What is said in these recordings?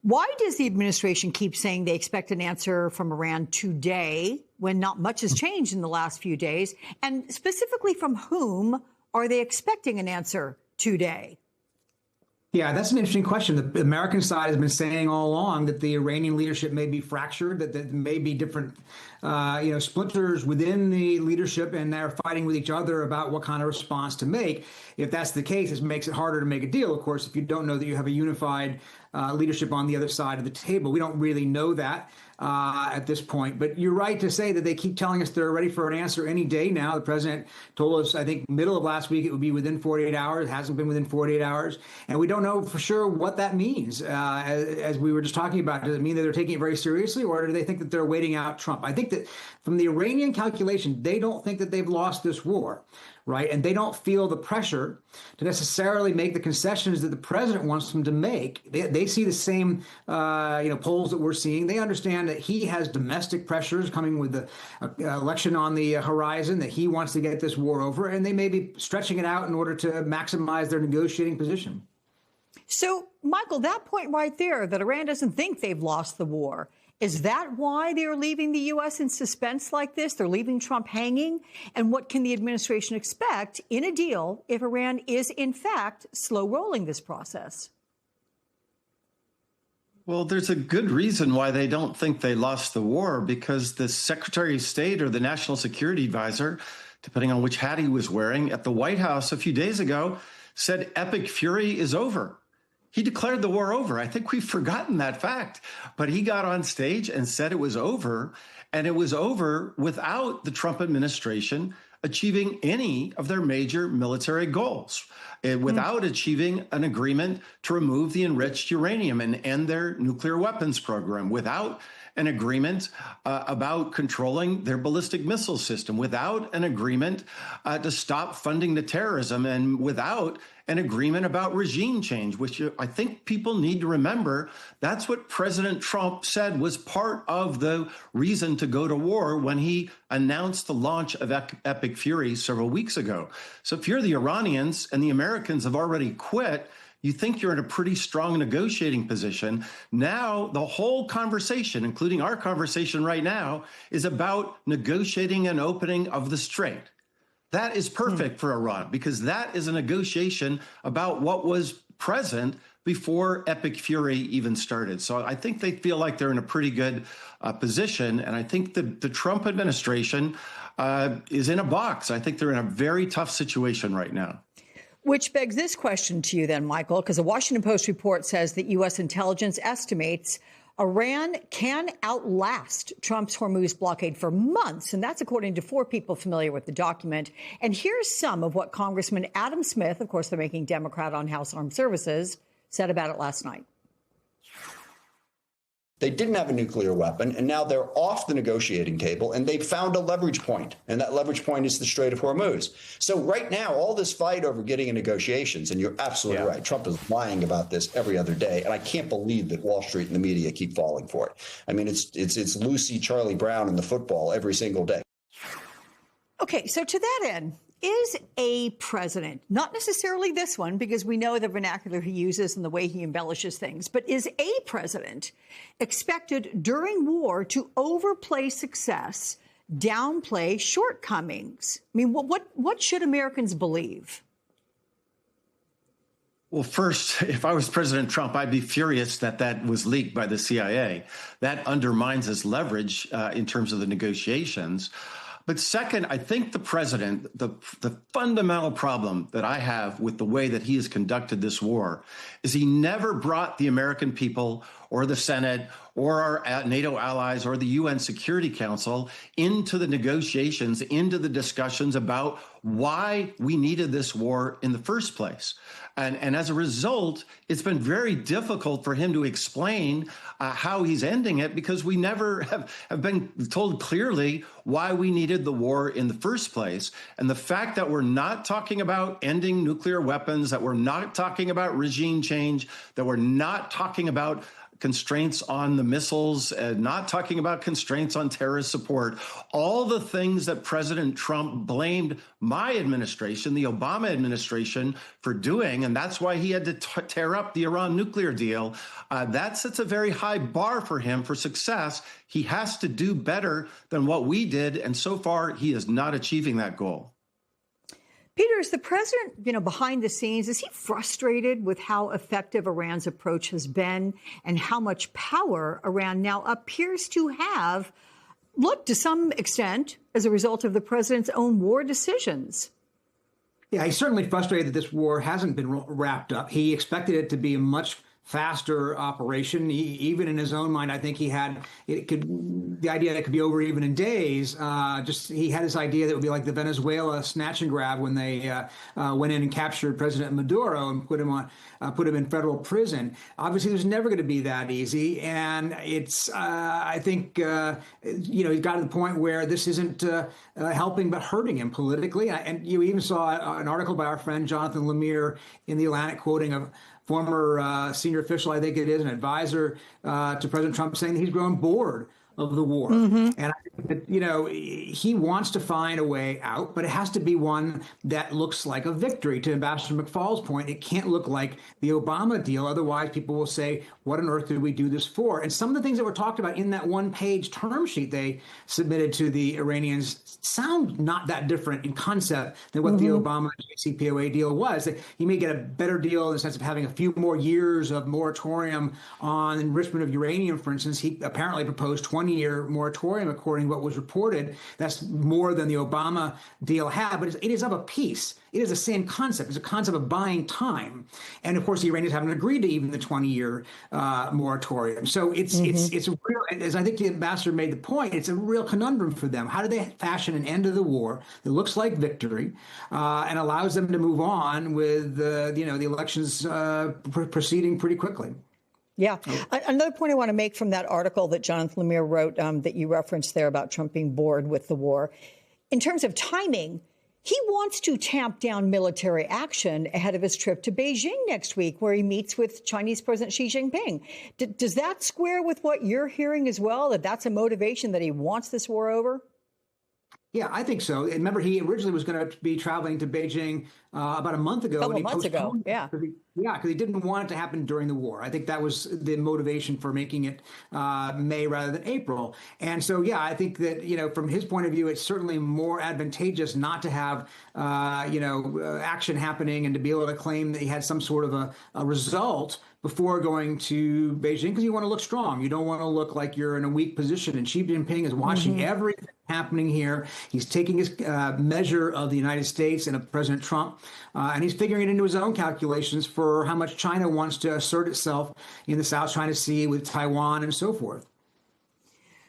Why does the administration keep saying they expect an answer from Iran today when not much has changed in the last few days? And specifically, from whom are they expecting an answer today? Yeah, that's an interesting question. The American side has been saying all along that the Iranian leadership may be fractured, that there may be different, splinters within the leadership, and they're fighting with each other about what kind of response to make. If that's the case, it makes it harder to make a deal, of course, if you don't know that you have a unified leadership on the other side of the table. We don't really know that at this point. But you're right to say that they keep telling us they're ready for an answer any day now. The president told us, I think, middle of last week it would be within 48 hours. It hasn't been within 48 hours. And we don't know for sure what that means. As we were just talking about, does it mean that they're taking it very seriously, or do they think that they're waiting out Trump? I think that from the Iranian calculation, they don't think that they've lost this war. Right. And they don't feel the pressure to necessarily make the concessions that the president wants them to make. They see the same, polls that we're seeing. They understand that he has domestic pressures coming with the election on the horizon, that he wants to get this war over, and they may be stretching it out in order to maximize their negotiating position. So, Michael, that point right there, that Iran doesn't think they've lost the war, is that why they're leaving the U.S. in suspense like this? They're leaving Trump hanging? And what can the administration expect in a deal if Iran is, in fact, slow rolling this process? Well, there's a good reason why they don't think they lost the war, because the Secretary of State or the National Security Advisor, depending on which hat he was wearing, at the White House a few days ago said epic fury is over. He declared the war over. I think we've forgotten that fact. But he got on stage and said it was over, and it was over without the Trump administration achieving any of their major military goals, without achieving an agreement to remove the enriched uranium and end their nuclear weapons program, without an agreement about controlling their ballistic missile system, without an agreement to stop funding the terrorism, and without an agreement about regime change, which I think people need to remember. That's what President Trump said was part of the reason to go to war when he announced the launch of Epic Fury several weeks ago. So if you're the Iranians and the Americans have already quit, you think you're in a pretty strong negotiating position. Now, the whole conversation, including our conversation right now, is about negotiating an opening of the strait. That is perfect for Iran, because that is a negotiation about what was present before Epic Fury even started. So I think they feel like they're in a pretty good position. And I think the Trump administration is in a box. I think they're in a very tough situation right now. Which begs this question to you then, Michael, because the Washington Post report says that U.S. intelligence estimates Iran can outlast Trump's Hormuz blockade for months. And that's according to 4 people familiar with the document. And here's some of what Congressman Adam Smith, of course, the ranking Democrat on House Armed Services, said about it last night. They didn't have a nuclear weapon, and now they're off the negotiating table, and they've found a leverage point, and that leverage point is the Strait of Hormuz. So right now, all this fight over getting in negotiations, and you're absolutely right, Trump is lying about this every other day, and I can't believe that Wall Street and the media keep falling for it. I mean, it's Lucy, Charlie Brown, and the football every single day. Okay, so to that end, is a president, not necessarily this one, because we know the vernacular he uses and the way he embellishes things, but is a president expected during war to overplay success, downplay shortcomings? I mean, what should Americans believe? Well, first, if I was President Trump, I'd be furious that that was leaked by the CIA. That undermines his leverage in terms of the negotiations. But second, I think the president, the fundamental problem that I have with the way that he has conducted this war is he never brought the American people or the Senate or our NATO allies or the UN Security Council into the negotiations, into the discussions about why we needed this war in the first place. And as a result, it's been very difficult for him to explain how he's ending it, because we never have been told clearly why we needed the war in the first place. And the fact that we're not talking about ending nuclear weapons, that we're not talking about regime change, that we're not talking about constraints on the missiles, not talking about constraints on terrorist support, all the things that President Trump blamed my administration, the Obama administration, for doing. And that's why he had to tear up the Iran nuclear deal. That sets a very high bar for him for success. He has to do better than what we did. And so far, he is not achieving that goal. Peter, is the president, behind the scenes, is he frustrated with how effective Iran's approach has been and how much power Iran now appears to have, look, to some extent, as a result of the president's own war decisions? Yeah, he's certainly frustrated that this war hasn't been wrapped up. He expected it to be a much faster operation. Even in his own mind, I think the idea that it could be over even in days. He had this idea that it would be like the Venezuela snatch and grab when they went in and captured President Maduro and put him in federal prison. Obviously, there's never going to be that easy, and it's I think he's got to the point where this isn't helping but hurting him politically. And you even saw an article by our friend Jonathan Lemire in The Atlantic quoting a former senior official, I think it is, an advisor to President Trump, saying that he's grown bored of the war. And I think that, he wants to find a way out, but it has to be one that looks like a victory. To Ambassador McFaul's point, it can't look like the Obama deal. Otherwise, people will say, what on earth did we do this for? And some of the things that were talked about in that one-page term sheet they submitted to the Iranians sound not that different in concept than what the Obama JCPOA deal was. That he may get a better deal in the sense of having a few more years of moratorium on enrichment of uranium, for instance. He apparently proposed 20-year moratorium, according to what was reported. That's more than the Obama deal had, but it is of a piece. It is the same concept. It's a concept of buying time. And of course, the Iranians haven't agreed to even the 20-year moratorium. So it's a real, as I think the ambassador made the point, it's a real conundrum for them. How do they fashion an end to the war that looks like victory and allows them to move on with the elections proceeding pretty quickly? Yeah. Another point I want to make from that article that Jonathan Lemire wrote that you referenced there about Trump being bored with the war. In terms of timing, he wants to tamp down military action ahead of his trip to Beijing next week, where he meets with Chinese President Xi Jinping. Does that square with what you're hearing as well, that that's a motivation, that he wants this war over? Yeah, I think so. And remember, he originally was going to be traveling to Beijing about a month ago. A couple months ago, yeah. Because he didn't want it to happen during the war. I think that was the motivation for making it May rather than April. And so, yeah, I think that, from his point of view, it's certainly more advantageous not to have, action happening and to be able to claim that he had some sort of a result before going to Beijing, because you want to look strong. You don't want to look like you're in a weak position. And Xi Jinping is watching everything happening here. He's taking his measure of the United States and of President Trump, and he's figuring it into his own calculations for how much China wants to assert itself in the South China Sea with Taiwan and so forth.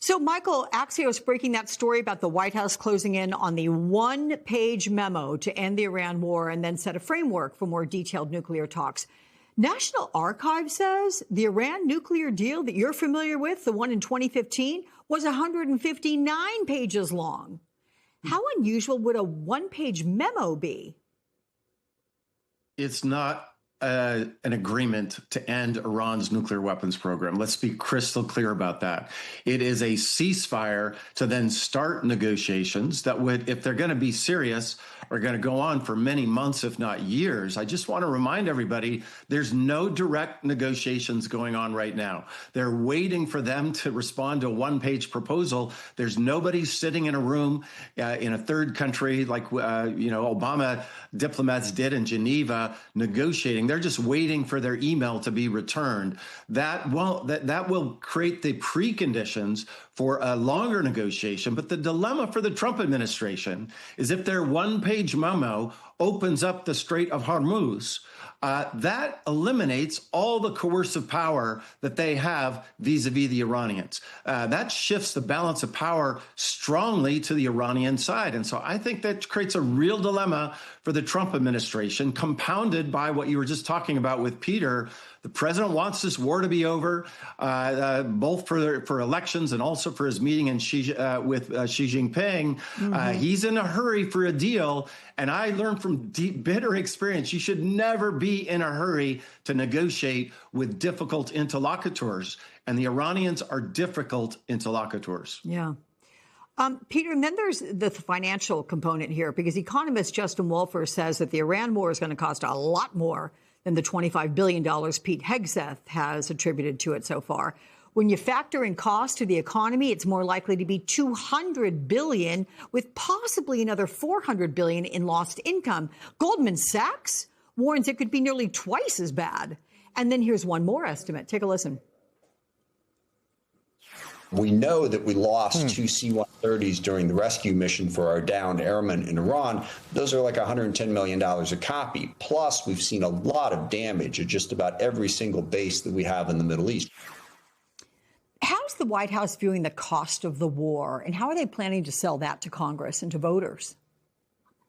So, Michael, Axios breaking that story about the White House closing in on the one-page memo to end the Iran war and then set a framework for more detailed nuclear talks. National Archives says the Iran nuclear deal that you're familiar with, the one in 2015, was 159 pages long. How unusual would a one-page memo be? It's not an agreement to end Iran's nuclear weapons program. Let's be crystal clear about that. It is a ceasefire to then start negotiations that would, if they're going to be serious, are going to go on for many months, if not years. I just want to remind everybody, there's no direct negotiations going on right now. They're waiting for them to respond to a one-page proposal. There's nobody sitting in a room in a third country like, Obama diplomats did in Geneva negotiating. They're just waiting for their email to be returned. That will create the preconditions for a longer negotiation. But the dilemma for the Trump administration is if their one-page memo opens up the Strait of Hormuz, that eliminates all the coercive power that they have vis-a-vis the Iranians. That shifts the balance of power strongly to the Iranian side. And so I think that creates a real dilemma for the Trump administration, compounded by what you were just talking about with Peter. The president wants this war to be over, both for elections and also for his meeting with Xi Jinping. He's in a hurry for a deal. And I learned from deep, bitter experience. You should never be in a hurry to negotiate with difficult interlocutors. And the Iranians are difficult interlocutors. Yeah. Peter, and then there's the financial component here, because economist Justin Wolfer says that the Iran war is going to cost a lot more than the $25 billion Pete Hegseth has attributed to it so far. When you factor in cost to the economy, it's more likely to be $200 billion, with possibly another $400 billion in lost income. Goldman Sachs warns it could be nearly twice as bad. And then here's one more estimate. Take a listen. We know that we lost two C-130s during the rescue mission for our downed airmen in Iran. Those are like $110 million a copy. Plus, we've seen a lot of damage at just about every single base that we have in the Middle East. How's the White House viewing the cost of the war, and how are they planning to sell that to Congress and to voters?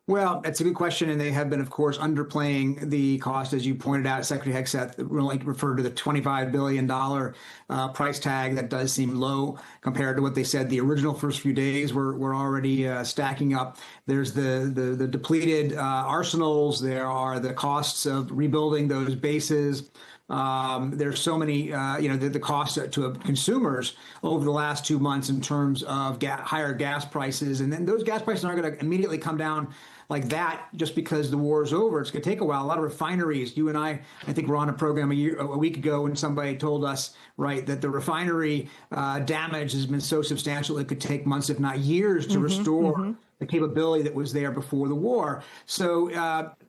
Well, that's a good question, and they have been, of course, underplaying the cost. As you pointed out, Secretary Hegseth really referred to the $25 billion price tag. That does seem low compared to what they said the original first few days were already stacking up. There's the depleted arsenals. There are the costs of rebuilding those bases. There's so many, the cost to consumers over the last 2 months in terms of higher gas prices. And then those gas prices aren't going to immediately come down like that just because the war is over. It's going to take a while. A lot of refineries, you and I think were on a program a week ago when somebody told us, right, that the refinery damage has been so substantial it could take months, if not years, to restore the capability that was there before the war. So,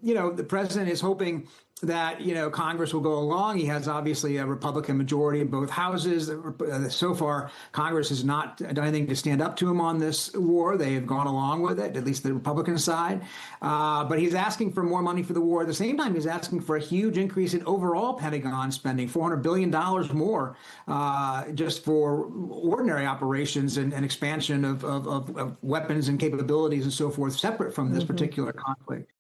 the president is hoping that, Congress will go along. He has obviously a Republican majority in both houses. So far, Congress has not done anything to stand up to him on this war. They have gone along with it, at least the Republican side. But he's asking for more money for the war. At the same time, he's asking for a huge increase in overall Pentagon spending, $400 billion more just for ordinary operations and expansion of weapons and capabilities and so forth, separate from this particular conflict.